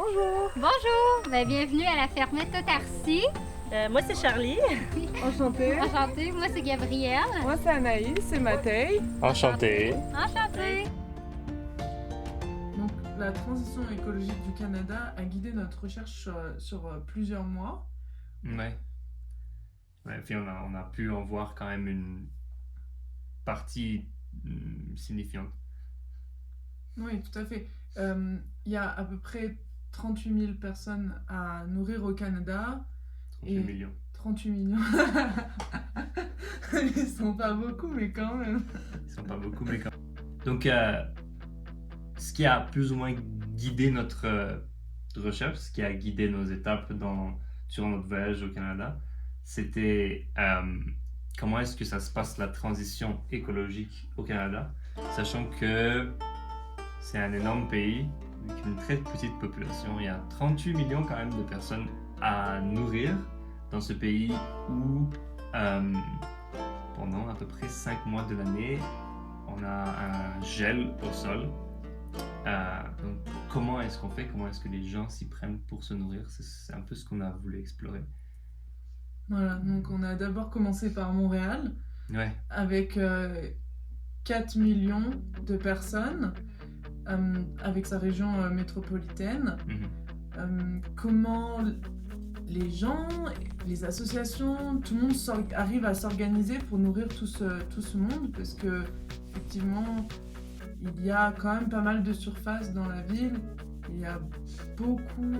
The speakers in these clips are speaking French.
Bonjour. Bonjour, bienvenue à la fermette Autarcie. Moi, c'est Charlie. Enchantée. Enchantée, moi c'est Gabrielle. Moi c'est Anaïs, c'est Matei. Enchanté. Enchantée. Donc la transition écologique du Canada a guidé notre recherche sur plusieurs mois. Ouais. Puis on a pu en voir quand même une partie signifiante. Oui, tout à fait. Il y a à peu près 38 000 personnes à nourrir au Canada. 38 millions. 38 millions. Ils sont pas beaucoup, mais quand même. Ils sont pas beaucoup, mais quand même. Donc, ce qui a plus ou moins guidé notre recherche, ce qui a guidé nos étapes sur notre voyage au Canada, c'était comment est-ce que ça se passe la transition écologique au Canada, sachant que c'est un énorme pays avec une très petite population. Il y a 38 millions quand même de personnes à nourrir dans ce pays où pendant à peu près 5 mois de l'année, on a un gel au sol. Donc comment est-ce qu'on fait? Comment est-ce que les gens s'y prennent pour se nourrir? C'est un peu ce qu'on a voulu explorer. Voilà, donc on a d'abord commencé par Montréal, Ouais. avec 4 millions de personnes, avec sa région métropolitaine. Comment les gens, les associations, tout le monde arrive à s'organiser pour nourrir tout ce monde, parce que effectivement, il y a quand même pas mal de surface dans la ville, il y a beaucoup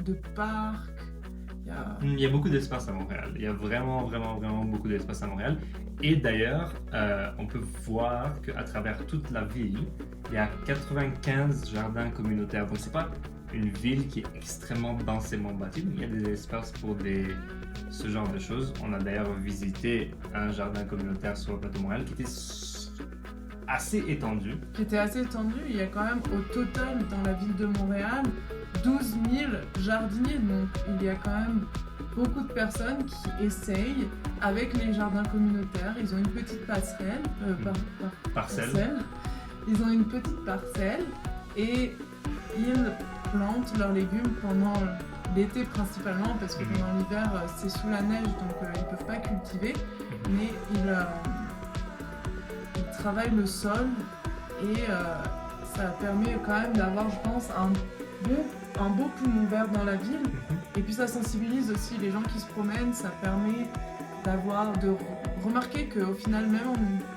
de parcs. Il y a beaucoup d'espace à Montréal. Il y a vraiment beaucoup d'espace à Montréal. Et d'ailleurs, on peut voir qu'à travers toute la ville, il y a 95 jardins communautaires. Donc, c'est pas une ville qui est extrêmement densément bâtie. Il y a des espaces pour ce genre de choses. On a d'ailleurs visité un jardin communautaire sur le plateau Montréal qui était assez étendu. Il y a quand même au total dans la ville de Montréal 12 000 jardiniers, donc il y a quand même beaucoup de personnes qui essayent avec les jardins communautaires. Ils ont une petite passerelle, parcelle. Ils ont une petite parcelle et ils plantent leurs légumes pendant l'été principalement, parce que pendant l'hiver c'est sous la neige, donc ils ne peuvent pas cultiver, mais ils travaillent le sol et ça permet quand même d'avoir, je pense, un beau poumon vert dans la ville. Et puis ça sensibilise aussi les gens qui se promènent, ça permet de remarquer qu'au final, même en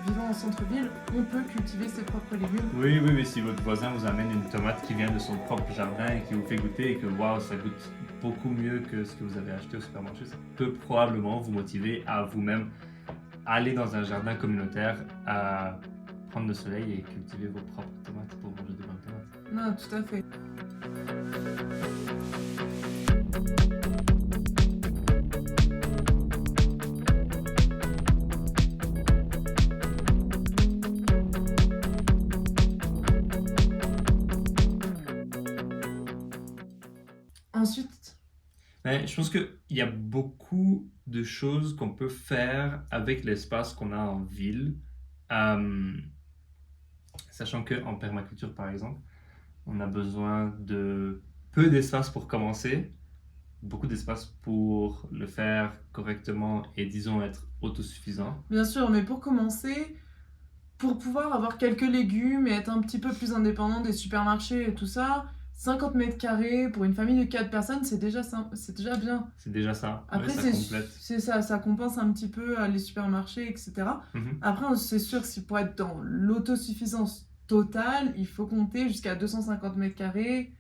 vivant en centre-ville, on peut cultiver ses propres légumes. Oui, mais si votre voisin vous amène une tomate qui vient de son propre jardin et qui vous fait goûter et que waouh, ça goûte beaucoup mieux que ce que vous avez acheté au supermarché, ça peut probablement vous motiver à vous-même aller dans un jardin communautaire, à prendre le soleil et cultiver vos propres tomates pour manger de bonnes tomates. Non, tout à fait. Ensuite, je pense qu'il y a beaucoup de choses qu'on peut faire avec l'espace qu'on a en ville. Sachant qu'en permaculture, par exemple, on a besoin de peu d'espace pour commencer, beaucoup d'espace pour le faire correctement et, disons, être autosuffisant. Bien sûr, mais pour commencer, pour pouvoir avoir quelques légumes et être un petit peu plus indépendant des supermarchés et tout ça, 50 mètres carrés pour une famille de 4 personnes, c'est déjà bien. C'est déjà ça. Après, ça complète. c'est ça compense un petit peu les supermarchés, etc. Après, c'est sûr que pour être dans l'autosuffisance totale, il faut compter jusqu'à 250 mètres carrés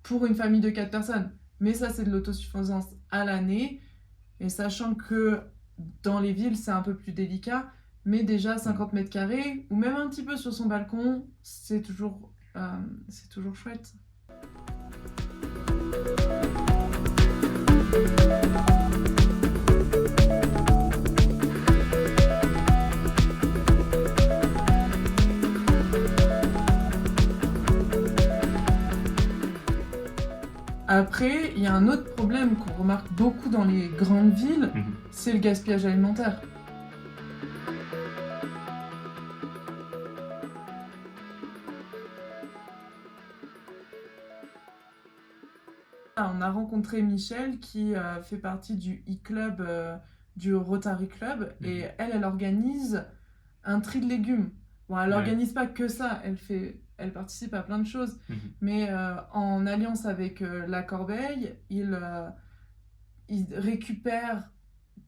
pour une famille de 4 personnes. Mais ça, c'est de l'autosuffisance à l'année. Et sachant que dans les villes, c'est un peu plus délicat, mais déjà 50 mètres carrés, ou même un petit peu sur son balcon, c'est toujours chouette. Après, il y a un autre problème qu'on remarque beaucoup dans les grandes villes, c'est le gaspillage alimentaire. On a rencontré Michel qui fait partie du e-club, du Rotary Club, et elle organise un tri de légumes. Bon, elle Ouais. n'organise pas que ça, elle participe à plein de choses, mais en alliance avec La Corbeille, il récupère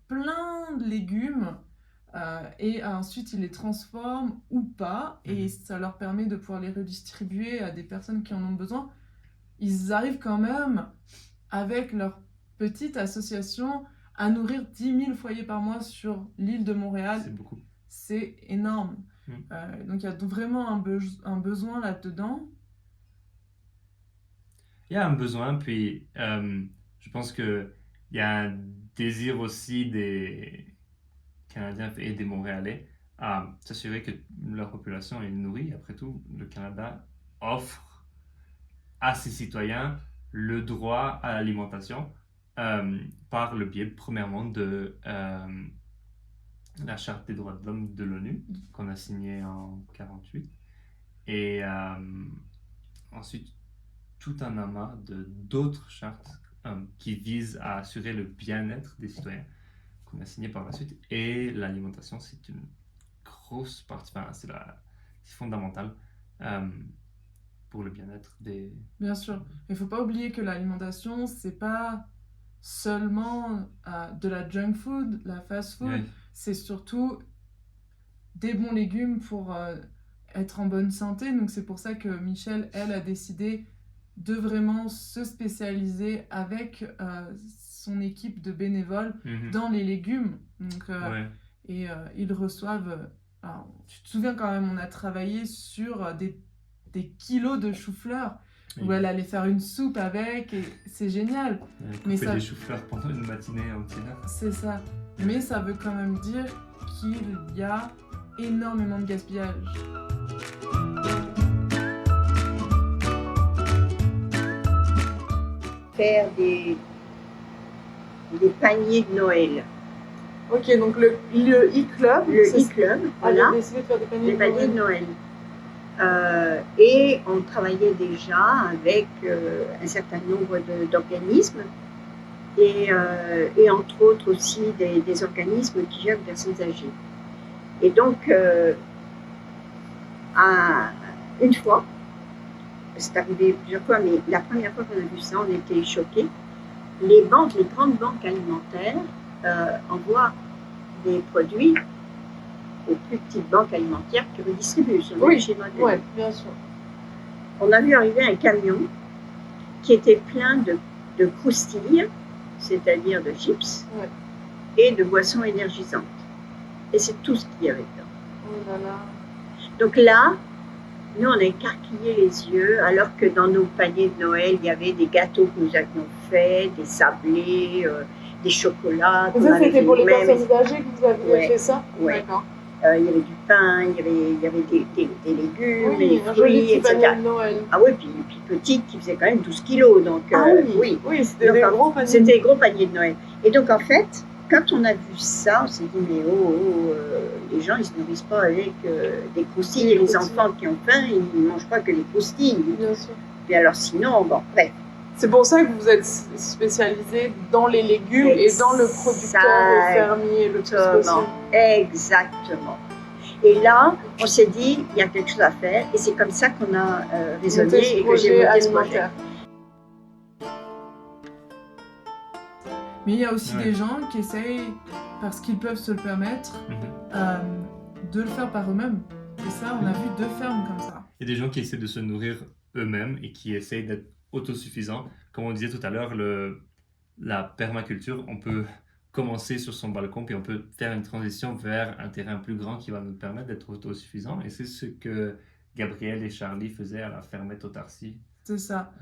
plein de légumes et ensuite il les transforme ou pas, et ça leur permet de pouvoir les redistribuer à des personnes qui en ont besoin. Ils arrivent quand même, avec leur petite association, à nourrir 10 000 foyers par mois sur l'île de Montréal. C'est beaucoup. C'est énorme. Donc il y a vraiment un besoin là-dedans. Il y a un besoin, puis je pense qu'il y a un désir aussi des Canadiens et des Montréalais à s'assurer que leur population est nourrie. Après tout, le Canada offre à ses citoyens le droit à l'alimentation par le biais, premièrement, de la Charte des droits de l'homme de l'ONU, qu'on a signée en 1948, et ensuite tout un amas d'autres chartes qui visent à assurer le bien-être des citoyens, qu'on a signé par la suite. Et l'alimentation, c'est une grosse partie, enfin, c'est fondamental pour le bien-être des... Bien sûr. Il ne faut pas oublier que l'alimentation, c'est pas seulement de la junk food, la fast food, c'est surtout des bons légumes pour être en bonne santé. Donc c'est pour ça que Michel, elle, a décidé de vraiment se spécialiser avec son équipe de bénévoles dans les légumes. Donc, et ils reçoivent... alors, tu te souviens quand même, on a travaillé sur des kilos de chou-fleur où elle allait faire une soupe avec, et c'est génial. Mais ça... des chou-fleurs pendant une matinée entière. C'est ça. Mais ça veut quand même dire qu'il y a énormément de gaspillage. Faire des paniers de Noël. Ok, donc le e-club. Le e-club, voilà. A décidé de faire des paniers de Noël. Et on travaillait déjà avec un certain nombre d'organismes et entre autres aussi des organismes qui gèrent les personnes âgées. Et donc, une fois, c'est arrivé plusieurs fois, mais la première fois qu'on a vu ça, on était choqués. Les grandes banques alimentaires envoient des produits aux plus petites banques alimentaires qui redistribuent sur le marché de Noël. Oui, bien sûr. On a vu arriver un camion qui était plein de croustilles, c'est-à-dire de chips, et de boissons énergisantes. Et c'est tout ce qu'il y avait dedans. Oh là là. Donc là, nous, on a écarquillé les yeux, alors que dans nos paniers de Noël, il y avait des gâteaux que nous avions faits, des sablés, des chocolats. Et ça, c'était pour les personnes âgées que vous aviez fait ça? Oui. D'accord. Il y avait du pain, il y avait des légumes, des fruits, etc. De Noël. Ah oui, puis petite qui faisait quand même 12 kilos. Donc, oui, c'était des gros paniers. C'était des gros paniers de Noël. Et donc, en fait, quand on a vu ça, on s'est dit, mais les gens, ils ne se nourrissent pas avec des croustilles. Et les enfants qui ont faim, ils ne mangent pas que les croustilles. Bien sûr. Et alors sinon, bon, bref. C'est pour ça que vous êtes spécialisé dans les légumes et dans le producteur, le fermier, le tout possible. Exactement. Et là, on s'est dit, il y a quelque chose à faire. Et c'est comme ça qu'on a raisonné et que j'ai monté ce projet. Mais il y a aussi des gens qui essayent, parce qu'ils peuvent se le permettre, de le faire par eux-mêmes. Et ça, on a vu 2 fermes comme ça. Il y a des gens qui essaient de se nourrir eux-mêmes et qui essayent d'être autosuffisants. Comme on disait tout à l'heure, la permaculture, on peut commencer sur son balcon, puis on peut faire une transition vers un terrain plus grand qui va nous permettre d'être autosuffisants. Et c'est ce que Gabriel et Charlie faisaient à la fermette Autarcie. C'est ça.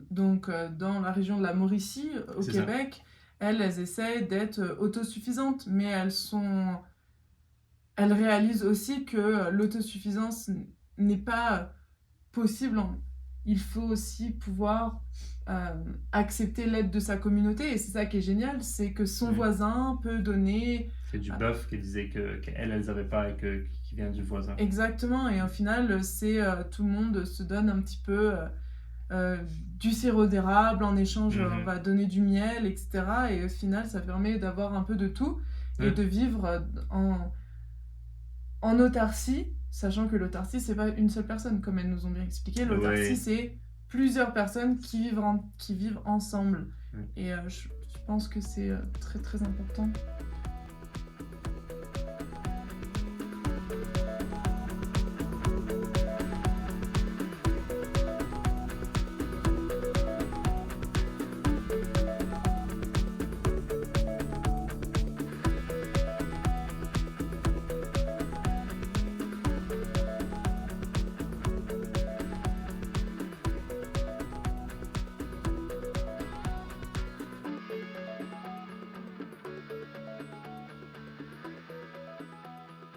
Donc, dans la région de la Mauricie, au Québec, elles essaient d'être autosuffisantes, mais elles réalisent aussi que l'autosuffisance n'est pas possible. Il faut aussi pouvoir accepter l'aide de sa communauté, et c'est ça qui est génial, c'est que son voisin peut donner... C'est du bœuf qu'elle disait qu'elles n'avaient pas et qui vient du voisin. Exactement, et au final, c'est tout le monde se donne un petit peu du sirop d'érable, en échange on Mhm. va donner du miel, etc. Et au final ça permet d'avoir un peu de tout et Ouais. de vivre en autarcie, sachant que l'autarcie c'est pas une seule personne comme elles nous ont bien expliqué, l'autarcie Ouais. c'est plusieurs personnes qui vivent ensemble. Ouais. Et je pense que c'est très très important.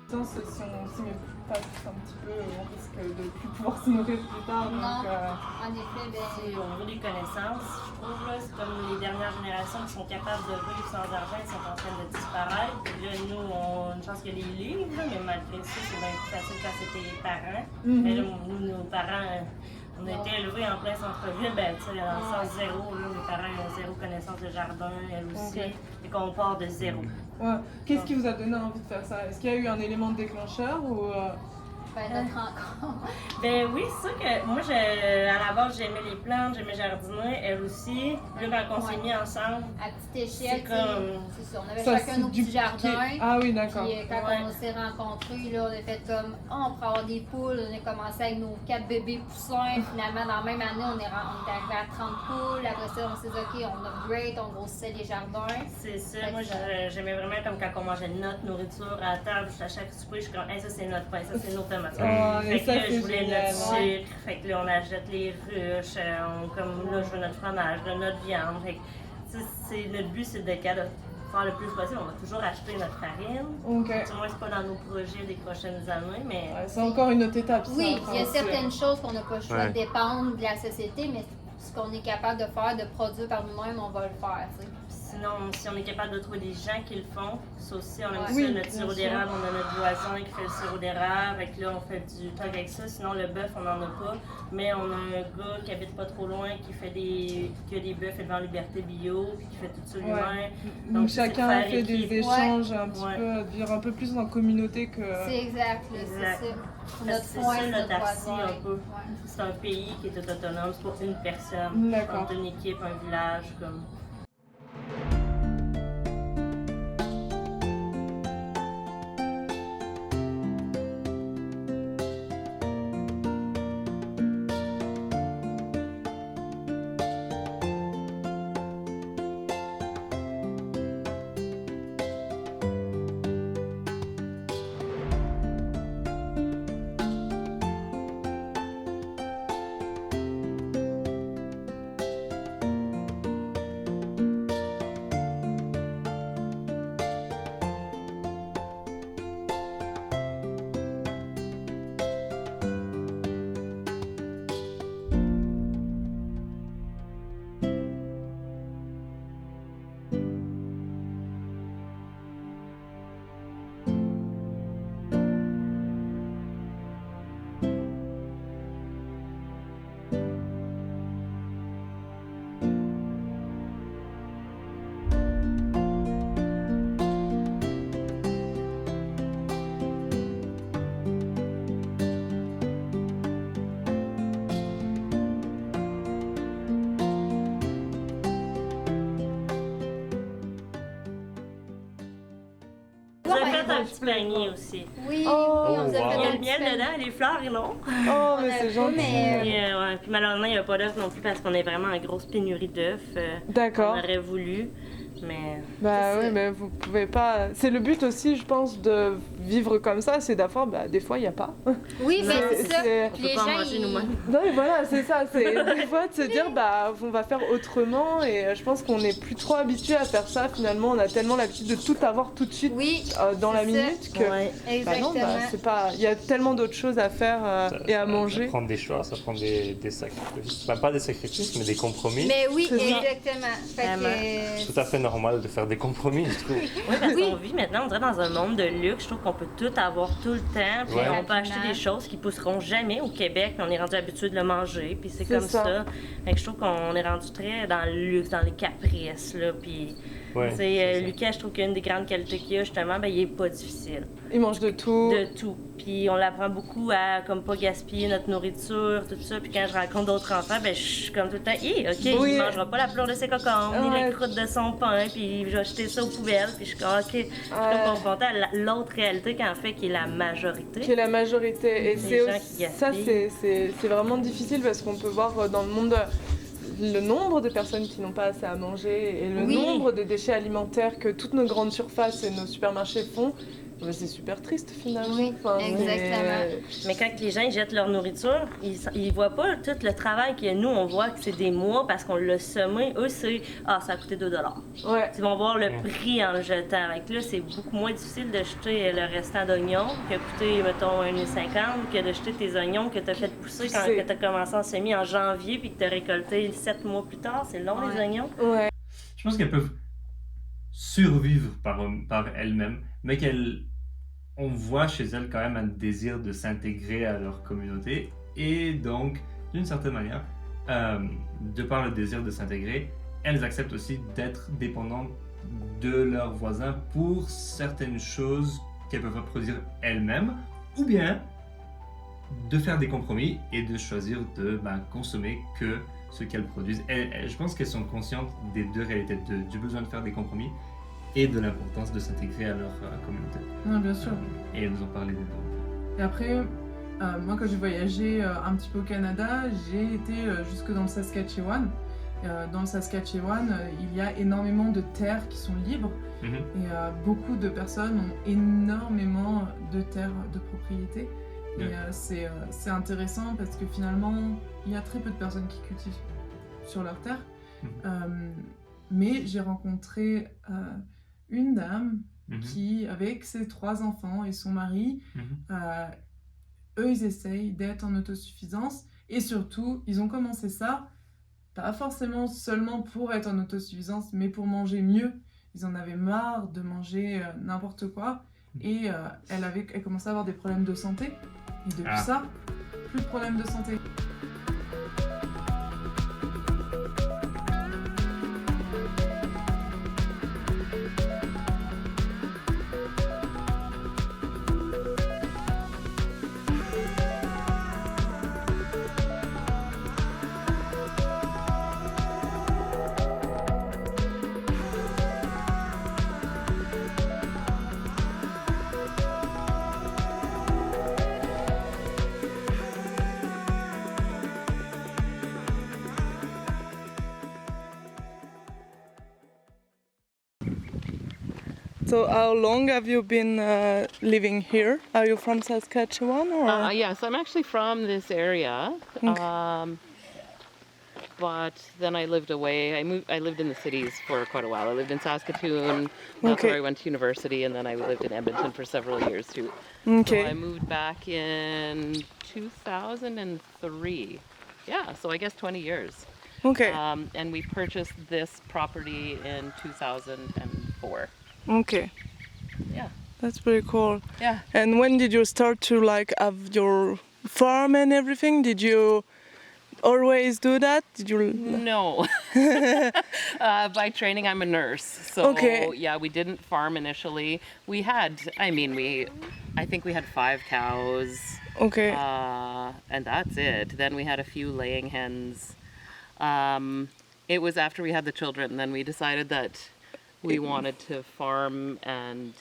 Si on s'y met pas juste un petit peu, on risque de plus pouvoir se nourrir plus tard. Non. Donc, En effet, C'est ben, au niveau des connaissances, je trouve, là, c'est comme les dernières générations qui sont capables de vivre sans argent, ils sont en train de disparaître. Puis là, nous, on a une chance qu'il y a les livres, là, mais malgré ça, c'est bien plus facile quand c'était les parents. Mais là, nous, nos parents, on a été élevés en plein centre-ville, ben, tu sais, dans le sens zéro, là, mes parents ils ont zéro connaissance de jardin, elles aussi, Ok. et qu'on part de zéro. ouais. Qu'est-ce qui vous a donné envie de faire ça? Est-ce qu'il y a eu un élément déclencheur ou ben, notre rencontre. Ben oui, c'est sûr que moi, à la base, j'aimais les plantes, j'aimais jardiner, elle aussi. Là, quand on s'est mis ensemble, À petite échelle, C'est comme- c'est ça. On avait ça chacun s'est nos petits dupliqué? jardins. Ah oui, d'accord. Puis quand Ouais. on s'est rencontrés, là, on a fait comme on pourrait avoir des poules. On a commencé avec nos 4 bébés poussins. Finalement, dans la même année, on est arrivé à 30 poules. Après ça, on s'est dit, OK, on upgrade, on grossissait les jardins. c'est ça. Fait Moi, que ça- j'aimais vraiment comme quand on mangeait notre nourriture à table, à chaque souper, je suis comme, hey, ça c'est notre pain, ça c'est nos tomates. Oh, Fait mais que ça, là, c'est je voulais génial. notre sucre, fait que là, on achète les ruches, comme là, je veux notre fromage, là, notre viande. Fait que, tu sais, notre but, c'est de faire le plus possible. On va toujours acheter notre farine. Ok. Du moins, c'est pas dans nos projets des prochaines années, mais Ouais, c'est encore une autre étape. ça. Oui, Enfin, il y a c'est- certaines choses qu'on n'a pas le choix Ouais. de dépendre de la société, mais ce qu'on est capable de faire, de produire par nous-mêmes, on va le faire. Tu sais. sinon, si on est capable de trouver des gens qui le font, ça aussi, on aime Ouais. ça, Oui, notre bien sirop sûr. d'érable, on a notre voisin qui fait le sirop d'érable, avec là, on fait du truc avec ça. Sinon, le bœuf, on n'en a pas, mais on a un gars qui habite pas trop loin, qui a des bœufs élevés en liberté bio, puis qui fait tout ça lui-même. Donc Donc, c'est de chacun faire fait des équipe. échanges un petit Ouais. peu, de vivre un peu plus en communauté que. C'est exact, là, Exact. c'est ça. Parce Notre que c'est point, ça, c'est notre notre arcie, voisin. un peu. Ouais. C'est un pays qui est tout autonome, c'est pas une personne. D'accord. Entre une équipe, un village, comme. Vous avez fait un petit panier aussi. Oui, Oh, oui, on nous a wow. fait Il y a un le petit miel panier. dedans, les fleurs, non. Oh, mais a c'est pas, gentil. mais- Ouais. Puis malheureusement, il n'y a pas d'œufs non plus parce qu'on est vraiment en grosse pénurie d'œufs. On D'accord. aurait voulu, mais Bah C'est oui, ça. mais vous pouvez pas. C'est le but aussi, je pense, de vivre comme ça, c'est d'avoir. Bah, des fois, il n'y a pas. Oui, mais C'est- c'est ça. c'est- on Les peut pas en gens, manger ils- nous-mêmes. Non, mais voilà, c'est ça. C'est des fois de se dire, bah, on va faire autrement. Et je pense qu'on n'est plus trop habitué à faire ça. Finalement, on a tellement l'habitude de tout avoir tout de suite Oui, dans la c'est ça. minute que. Ouais. Bah non, exactement. bah, c'est pas. Il y a tellement d'autres choses à faire et à manger. Ça prend des choix, ça prend des sacrifices. Enfin, pas des sacrifices, mais des compromis. Mais oui, C'est ça. exactement. Fait que, Vraiment. C'est tout à fait normal de faire des compromis, je trouve. Oui, parce qu'on vit maintenant, on dirait dans un monde de luxe. Je trouve qu'on qu'on peut tout avoir tout le temps, puis Ouais. on peut acheter des choses qui pousseront jamais au Québec, puis on est rendu habitué de le manger, puis c'est C'est comme ça. ça. Fait que je trouve qu'on est rendu très dans le luxe, dans les caprices, là, puis... Ouais, Tu sais, c'est ça. Lucas, je trouve qu'une des grandes qualités qu'il a, justement, ben, il est pas difficile. Ils mangent de tout. De tout. Puis on l'apprend beaucoup à comme pas gaspiller notre nourriture, tout ça. Puis quand je rencontre d'autres enfants, ben je suis comme tout le temps, OK, Oui. il mangera pas la fleur de ses cocombes, ni Ouais. la croûte de son pain, puis je vais jeter ça aux poubelles. Puis je suis comme, OK, je suis comme confrontée à l'autre réalité qu'en fait, qui est la majorité. Qui est la majorité. Et Des c'est gens aussi, qui ça, gaspillent. c'est vraiment difficile parce qu'on peut voir dans le monde le nombre de personnes qui n'ont pas assez à manger et le Oui. nombre de déchets alimentaires que toutes nos grandes surfaces et nos supermarchés font. Ben, c'est super triste finalement. Oui, exactement. Mais quand les gens ils jettent leur nourriture, ils voient pas tout le travail que nous, on voit que c'est des mois parce qu'on l'a semé. Eux, c'est « Ah, ça a coûté 2 $. Ouais. Ils vont voir le prix en le jetant. Avec là, c'est beaucoup moins difficile de jeter le restant d'oignons qui a coûté, mettons, 1,50 que de jeter tes oignons que tu as fait pousser quand C'est- tu as commencé en semis en janvier puis que tu as récolté 7 mois plus tard. C'est long, les Ouais. oignons. Ouais. Je pense qu'elles peuvent survivre par elles-mêmes, mais on voit chez elles quand même un désir de s'intégrer à leur communauté et donc, d'une certaine manière, de par le désir de s'intégrer, elles acceptent aussi d'être dépendantes de leurs voisins pour certaines choses qu'elles peuvent pas produire elles-mêmes, ou bien de faire des compromis et de choisir de consommer que ce qu'elles produisent. Je pense qu'elles sont conscientes des deux réalités, du besoin de faire des compromis et de l'importance de s'intégrer à leur communauté. Non, bien sûr. Et elles nous ont parlé des deux. Et après, moi quand j'ai voyagé un petit peu au Canada, j'ai été jusque dans le Saskatchewan. Dans le Saskatchewan, il y a énormément de terres qui sont libres Mhm. et beaucoup de personnes ont énormément de terres de propriété. Et Ouais. c'est intéressant parce que finalement, il y a très peu de personnes qui cultivent sur leurs terres. Mais j'ai rencontré une dame Mhm. qui, avec ses 3 enfants et son mari, Mhm. eux, ils essayent d'être en autosuffisance et surtout, ils ont commencé ça, pas forcément seulement pour être en autosuffisance, mais pour manger mieux. Ils en avaient marre de manger n'importe quoi et elle commençait à avoir des problèmes de santé. Et depuis Ah. ça, plus de problèmes de santé. So how long have you been living here? Are you from Saskatchewan or? Yes, I'm actually from this area. Okay. But then I lived away. I lived in the cities for quite a while. I lived in Saskatoon. That's Okay. where I went to university, and then I lived in Edmonton for several years too. So Okay. I moved back in 2003. Yeah, so I guess 20 years. Okay. And we purchased this property in 2004. Okay. Yeah. That's pretty cool. Yeah. And when did you start to have your farm and everything? Did you always do that? Did you? No. By training, I'm a nurse. So, Okay. yeah, we didn't farm initially. I think we had 5 cows, Okay. and that's it. Then we had a few laying hens. It was after we had the children, then we decided that we wanted to farm, and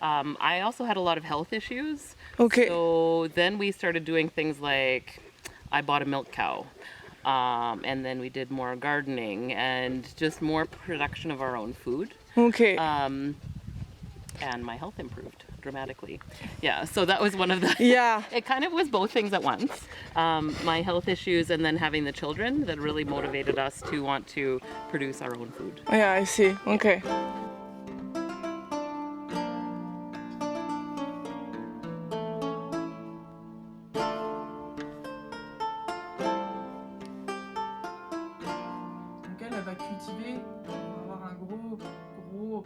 I also had a lot of health issues. Okay. So then we started doing things like I bought a milk cow, and then we did more gardening and just more production of our own food. Okay. And my health improved dramatically. Yeah, so that was one of the. Yeah. It kind of was both things at once. My health issues and then having the children that really motivated us to want to produce our own food. Yeah, I see. Okay. Donc elle va cultiver, on va avoir un gros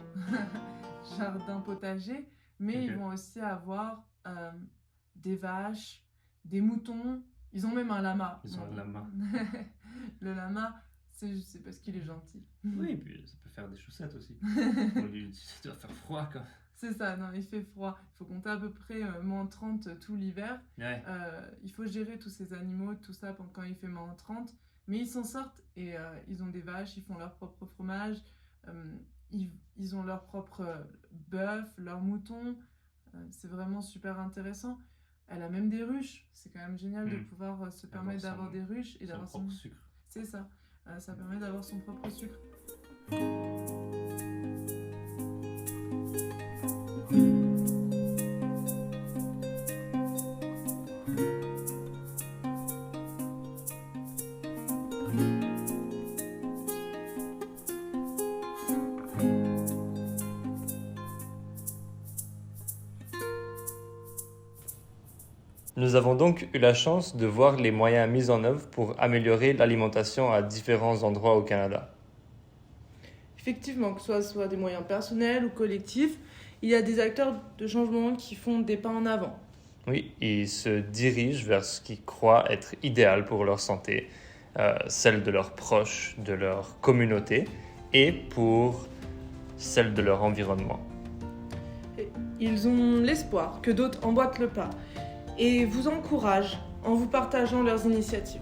jardin potager mais Ok. ils vont aussi avoir des vaches, des moutons. Ils ont même un lama. Ils ont un lama. Le lama, c'est parce qu'il est gentil. Oui, et puis ça peut faire des chaussettes aussi. Pour lui, ça doit faire froid quand C'est ça, non, il fait froid. Il faut compter à peu près moins 30 tout l'hiver. Ouais. Il faut gérer tous ces animaux, tout ça quand il fait moins 30. Mais ils s'en sortent et ils ont des vaches, ils font leur propre fromage, ils ont leur propre bœuf, leurs moutons. C'est vraiment super intéressant. Elle a même des ruches. C'est quand même génial de pouvoir se permettre son- d'avoir des ruches et Son d'avoir propre sucre. C'est ça. Ça permet d'avoir son propre sucre. Nous avons donc eu la chance de voir les moyens mis en œuvre pour améliorer l'alimentation à différents endroits au Canada. Effectivement, que ce soit des moyens personnels ou collectifs, il y a des acteurs de changement qui font des pas en avant. Oui, ils se dirigent vers ce qu'ils croient être idéal pour leur santé, celle de leurs proches, de leur communauté et pour celle de leur environnement. Et ils ont l'espoir que d'autres emboîtent le pas et vous encouragent en vous partageant leurs initiatives.